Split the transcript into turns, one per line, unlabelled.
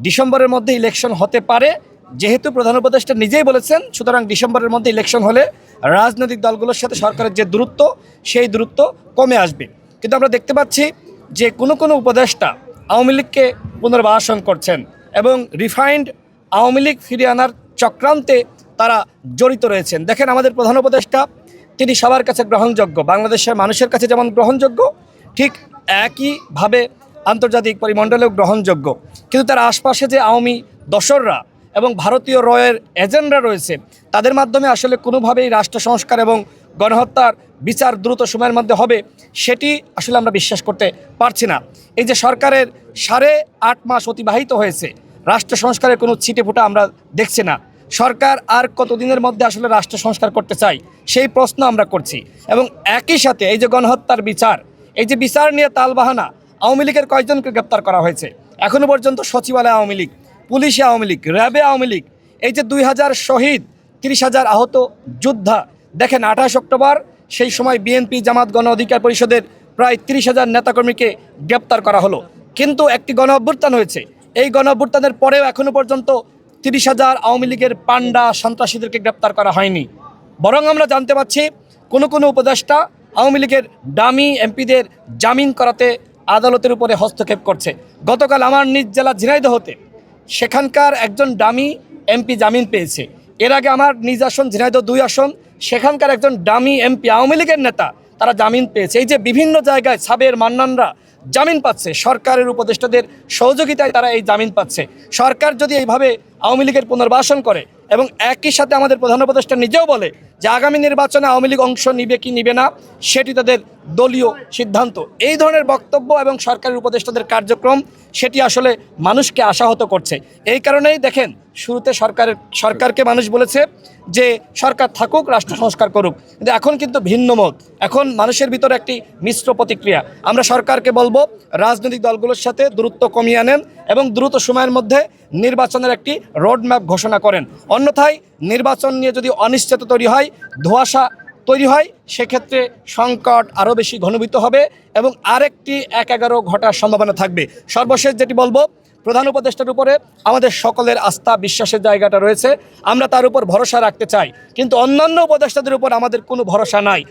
ডিসেম্বরের মধ্যে ইলেকশন হতে পারে, যেহেতু প্রধান উপদেষ্টা নিজেই বলেছেন, সুতরাং ডিসেম্বরের মধ্যে ইলেকশন হলে রাজনৈতিক দলগুলোর সাথে সরকারের যে দূরত্ব সেই দূরত্ব কমে আসবে। কিন্তু আমরা দেখতে পাচ্ছি যে কোনো উপদেষ্টা আওয়ামী লীগকে পুনর্বাসন করছেন এবং রিফাইন্ড আওয়ামী লীগ ফিরিয়ে আনার চক্রান্তে তারা জড়িত রয়েছেন। দেখেন, আমাদের প্রধান উপদেষ্টা তিনি সবার কাছে গ্রহণযোগ্য, বাংলাদেশের মানুষের কাছে যেমন গ্রহণযোগ্য, ঠিক একইভাবে আন্তর্জাতিক পরিমণ্ডলেও গ্রহণযোগ্য। কিন্তু তার আশপাশে যে আওয়ামী দোসররা এবং ভারতীয় রয়ের এজেন্টরা রয়েছে, তাদের মাধ্যমে আসলে কোনোভাবেই রাষ্ট্র সংস্কার এবং গণহত্যার বিচার দ্রুত সময়ের মধ্যে হবে সেটি আসলে আমরা বিশ্বাস করতে পারছি না। এই যে সরকারের 8.5 মাস অতিবাহিত হয়েছে, রাষ্ট্র সংস্কারের কোনো ছিটেফোঁটা আমরা দেখছি না। সরকার আর কতদিনের মধ্যে আসলে রাষ্ট্র সংস্কার করতে চাই সেই প্রশ্ন আমরা করছি। এবং একই সাথে এই যে গণহত্যার বিচার, এই যে বিচার নিয়ে তালবাহানা, আওয়ামী লীগের কয়েকজনকে গ্রেপ্তার করা হয়েছে এখনও পর্যন্ত? সচিবালয়ে আওয়ামী লীগ, পুলিশে আওয়ামী লীগ, র্যাবে আওয়ামী লীগ। এই যে 2000 শহীদ, 30,000 আহত যোদ্ধা। দেখেন, 28 অক্টোবর সেই সময় বিএনপি জামাত গণ অধিকার পরিষদের প্রায় 30,000 নেতাকর্মীকে গ্রেপ্তার করা হলো। কিন্তু একটি গণ অভ্যুত্থান হয়েছে, এই গণ অভ্যুত্থানের পরেও এখনও পর্যন্ত 30,000 আওয়ামী লীগের পান্ডা সন্ত্রাসীদেরকে গ্রেপ্তার করা হয়নি। বরং আমরা জানতে পারছি কোনো উপদেষ্টা আওয়ামী লীগের ডামি এমপিদের জামিন করাতে আদালতের উপরে হস্তক্ষেপ করছে। গতকাল আমার নিজ জেলা ঝিনাইদহতে সেখানকার একজন ডামি এমপি জামিন পেয়েছে। এর আগে আমার নিজ আসন ঝিনাইদহ 2 আসন, সেখানকার একজন ডামি এমপি আওয়ামী লীগের নেতা তারা জামিন পেয়েছে। এই যে বিভিন্ন জায়গায় সাবের মান্নানরা জামিন পাচ্ছে, সরকারের উপদেষ্টাদের সহযোগিতায় তারা এই জামিন পাচ্ছে। সরকার যদি এইভাবে আওয়ামী লীগের পুনর্বাসন করে এবং একই সাথে আমাদের প্রধান উপদেষ্টা নিজেও বলে যে আগামী নির্বাচনে আওয়ামী লীগ অংশ নিবে কি নিবে না সেটি তাদের দলীয় সিদ্ধান্ত, এই ধরনের বক্তব্য এবং সরকারের উপদেষ্টাদের কার্যক্রম সেটি আসলে মানুষকে আশাহত করছে। এই কারণেই দেখেন, শুরুতে সরকারকে মানুষ বলেছে যে সরকার থাকুক, রাষ্ট্র সংস্কার করুক, কিন্তু এখন কিন্তু ভিন্ন মত, এখন মানুষের ভিতরে একটি মিশ্র প্রতিক্রিয়া। আমরা সরকারকে বলবো রাজনৈতিক দলগুলোর সাথে দূরত্ব কমিয়ে আনেন এবং দ্রুত সময়ের মধ্যে নির্বাচনের একটি রোডম্যাপ ঘোষণা করেন। অন্যথায় নির্বাচন নিয়ে যদি অনিশ্চয়তা তৈরি হয়, ধোঁয়াশা তৈরি হয়, সেক্ষেত্রে সংকট আরও বেশি ঘনীভূত হবে এবং আরেকটি 1-11 ঘটার সম্ভাবনা থাকবে। সর্বশেষ যেটি বলবো, প্রধান উপদেষ্টার উপরে আমাদের সকলের আস্থা বিশ্বাসের জায়গাটা রয়েছে, আমরা তার উপর ভরসা রাখতে চাই, কিন্তু অন্যান্য উপদেষ্টাদের উপর আমাদের কোনো ভরসা নাই।